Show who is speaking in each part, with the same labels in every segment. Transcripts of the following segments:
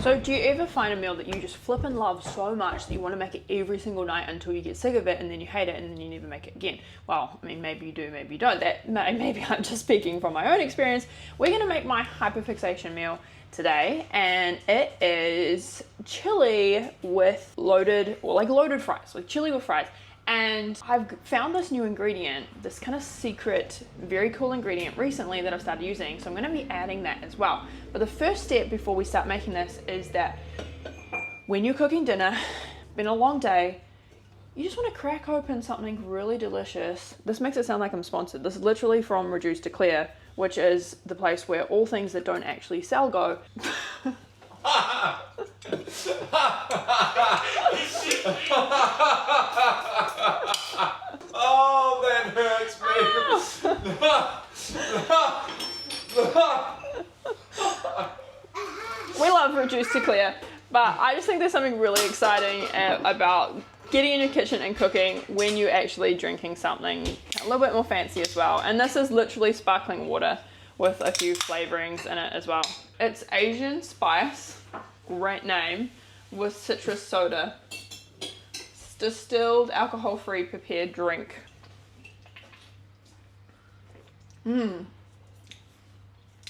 Speaker 1: So do you ever find a meal that you just flip and love so much that you want to make it every single night until you get sick of it, and then you hate it and then you never make it again? Well, I mean, maybe you do, maybe you don't. Maybe I'm just speaking from my own experience. We're going to make my hyperfixation meal today, and it is chili with loaded fries, like chili with fries. And I've found this new ingredient, this kind of secret, very cool ingredient recently that I've started using. So I'm going to be adding that as well. But the first step before we start making this is that when you're cooking dinner, been a long day, you just want to crack open something really delicious. This makes it sound like I'm sponsored. This is literally from Reduce to Clear, which is the place where all things that don't actually sell go.
Speaker 2: Oh, that hurts me.
Speaker 1: We love Reduce to Clear, but I just think there's something really exciting about getting in your kitchen and cooking when you're actually drinking something a little bit more fancy as well. And this is literally sparkling water with a few flavorings in it as well. It's Asian spice, great name, with citrus soda. Distilled alcohol-free prepared drink. I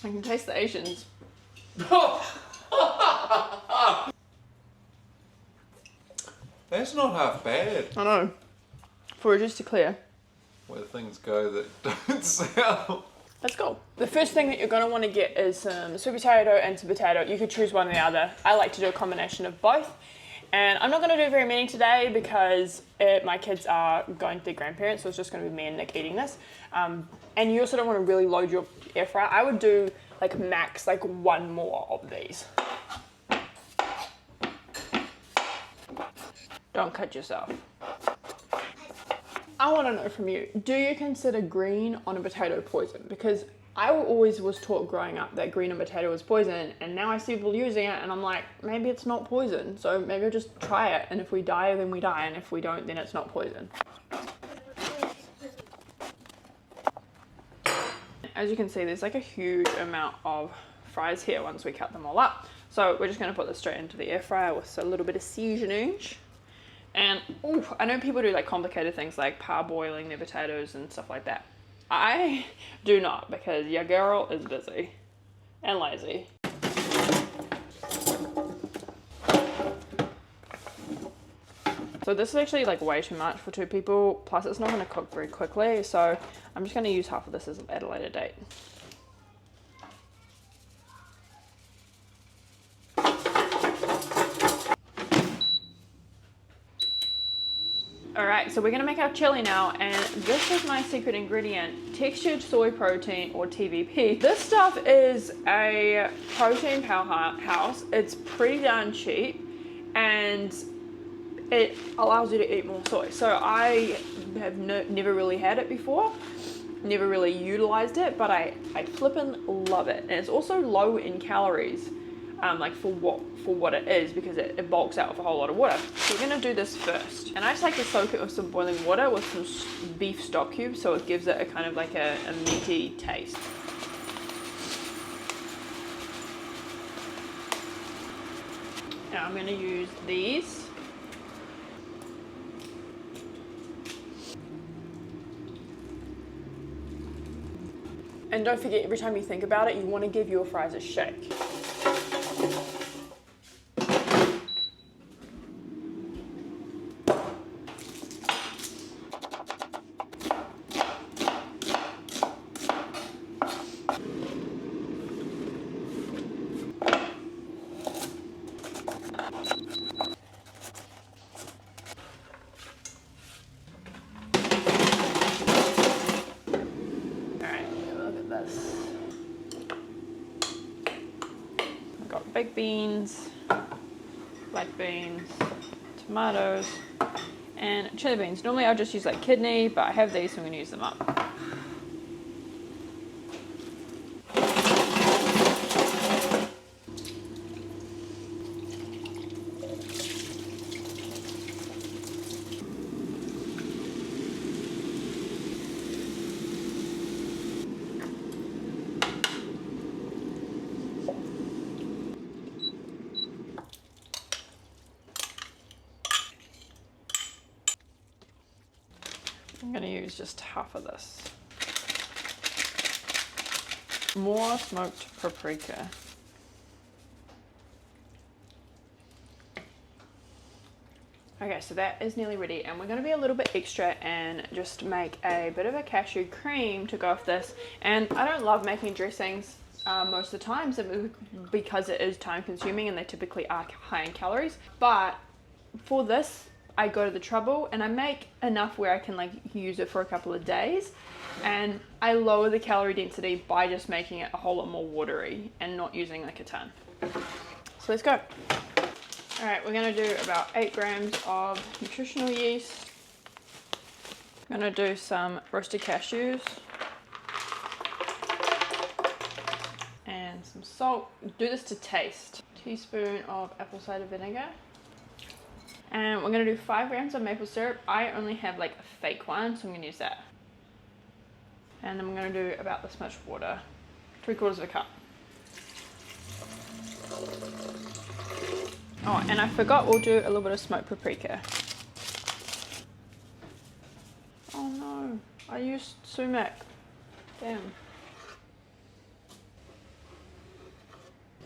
Speaker 1: can taste the Asians.
Speaker 2: That's not half bad.
Speaker 1: I know. For Reduce to Clear.
Speaker 2: Where things go that don't sell.
Speaker 1: Let's go. The first thing that you're going to want to get is some sweet potato and some potato. You could choose one or the other. I like to do a combination of both. And I'm not going to do very many today because my kids are going to their grandparents, so it's just going to be me and Nick eating this. And you also don't want to really load your air fryer. I would do like max like one more of these. Don't cut yourself. I want to know from you, do you consider green on a potato poison? Because I always was taught growing up that green on potato was poison, and now I see people using it and I'm like, maybe it's not poison, so maybe I'll just try it, and if we die, then we die, and if we don't, then it's not poison. As you can see, there's like a huge amount of fries here once we cut them all up. So we're just going to put this straight into the air fryer with a little bit of seasoning. And I know people do like complicated things like parboiling their potatoes and stuff like that. I do not, because your girl is busy and lazy. So this is actually like way too much for two people, plus it's not going to cook very quickly, so I'm just going to use half of this at a later date. Alright, so we're going to make our chili now, and this is my secret ingredient, textured soy protein, or TVP. This stuff is a protein powerhouse. It's pretty darn cheap, and it allows you to eat more soy. So I have never really had it before, never really utilized it, but I flippin' love it. And it's also low in calories. Like for what it is, because it bulks out with a whole lot of water. So we're going to do this first. And I just like to soak it with some boiling water with some beef stock cubes, so it gives it a kind of like a meaty taste. Now I'm going to use these. And don't forget, every time you think about it, you want to give your fries a shake. I've got baked beans, black beans, tomatoes, and chili beans. Normally I'll just use like kidney, but I have these, so I'm going to use them up. gonna use just half of this. More smoked paprika. Okay, so that is nearly ready, and we're going to be a little bit extra and just make a bit of a cashew cream to go with this. And I don't love making dressings most of the time because it is time consuming and they typically are high in calories. But for this, I go to the trouble and I make enough where I can like use it for a couple of days, and I lower the calorie density by just making it a whole lot more watery and not using like a ton. So let's go. All right, we're gonna do about 8 grams of nutritional yeast. I'm gonna do some roasted cashews and some salt. Do this to taste. Teaspoon of apple cider vinegar. And we're gonna do 5 grams of maple syrup. I only have like a fake one, so I'm gonna use that. And I'm gonna do about this much water, 3/4 of a cup. Oh, and I forgot we'll do a little bit of smoked paprika. Oh no, I used sumac. Damn.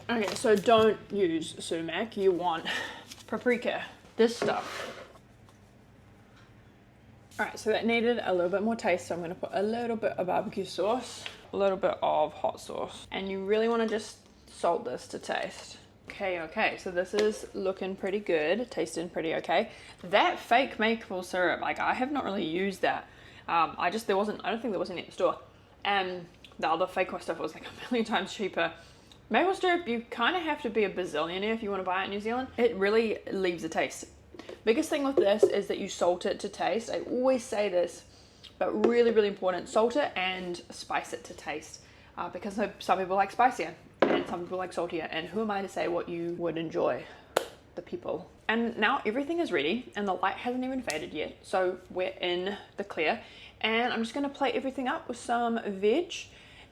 Speaker 1: Okay, so don't use sumac, you want paprika. This stuff. Alright, so that needed a little bit more taste, so I'm going to put a little bit of barbecue sauce, a little bit of hot sauce, and you really want to just salt this to taste. Okay, so this is looking pretty good, tasting pretty okay. That fake maple syrup, like I have not really used that. I don't think there was any at the store. And the other fake stuff was like a million times cheaper. Maple syrup, you kind of have to be a bazillionaire if you want to buy it in New Zealand. It really leaves a taste. Biggest thing with this is that you salt it to taste. I always say this, but really, really important. Salt it and spice it to taste. Because some people like spicier and some people like saltier. And who am I to say what you would enjoy? The people. And now everything is ready and the light hasn't even faded yet. So we're in the clear. And I'm just going to plate everything up with some veg.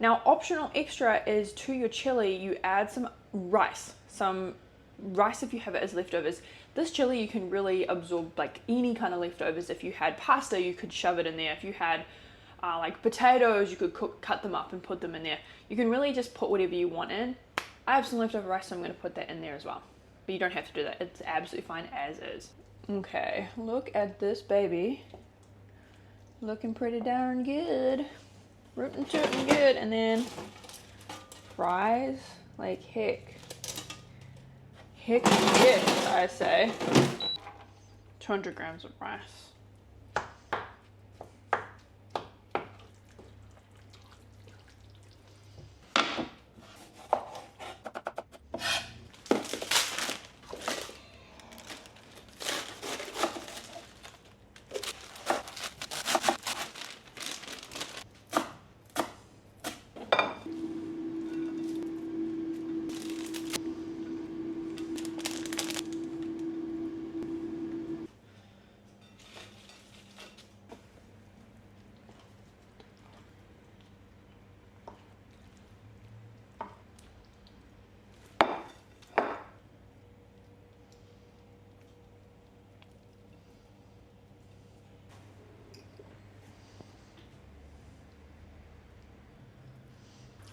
Speaker 1: Now, optional extra is to your chili, you add some rice. Some rice if you have it as leftovers. This chili you can really absorb like any kind of leftovers. If you had pasta, you could shove it in there. If you had like potatoes, you could cut them up and put them in there. You can really just put whatever you want in. I have some leftover rice, so I'm going to put that in there as well. But you don't have to do that. It's absolutely fine as is. Okay, look at this baby. Looking pretty darn good. Rootin' tootin' good. And then fries, like heck yes, I say. 200 grams of rice.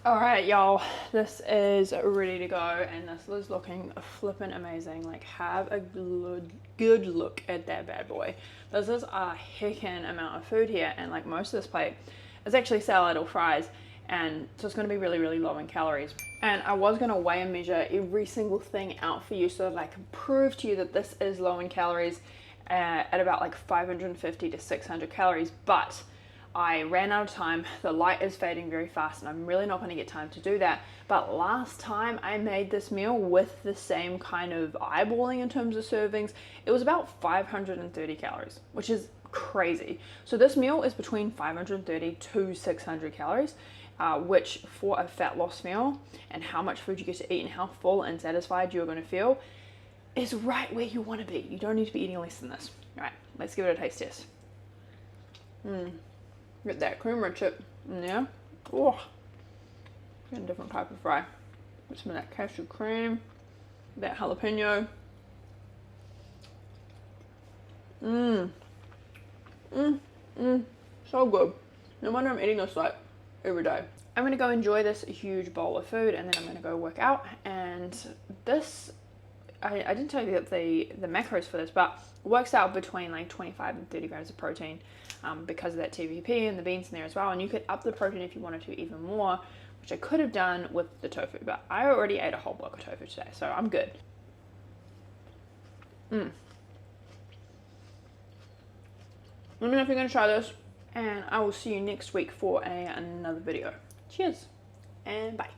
Speaker 1: All right, y'all, this is ready to go, and this is looking flippin' amazing. Like, have a good look at that bad boy. This is a heckin' amount of food here, and like most of this plate is actually salad or fries, and so it's gonna be really, really low in calories. And I was gonna weigh and measure every single thing out for you so that I can prove to you that this is low in calories at about like 550 to 600 calories, but I ran out of time. The light is fading very fast and I'm really not going to get time to do that. But last time I made this meal with the same kind of eyeballing in terms of servings, it was about 530 calories, which is crazy. So this meal is between 530 to 600 calories, which for a fat loss meal and how much food you get to eat and how full and satisfied you're going to feel is right where you want to be. You don't need to be eating less than this. All right, let's give it a taste test. Get that creamer chip in there. Oh, get a different type of fry. Get some of that cashew cream, that jalapeno. So good. No wonder I'm eating this like every day. I'm gonna go enjoy this huge bowl of food, and then I'm gonna go work out. And this, I didn't tell you that the macros for this, but it works out between like 25 and 30 grams of protein because of that TVP and the beans in there as well. And you could up the protein if you wanted to even more, which I could have done with the tofu, but I already ate a whole block of tofu today, so I'm good. Let me know if you're going to try this, and I will see you next week for another video. Cheers, and bye.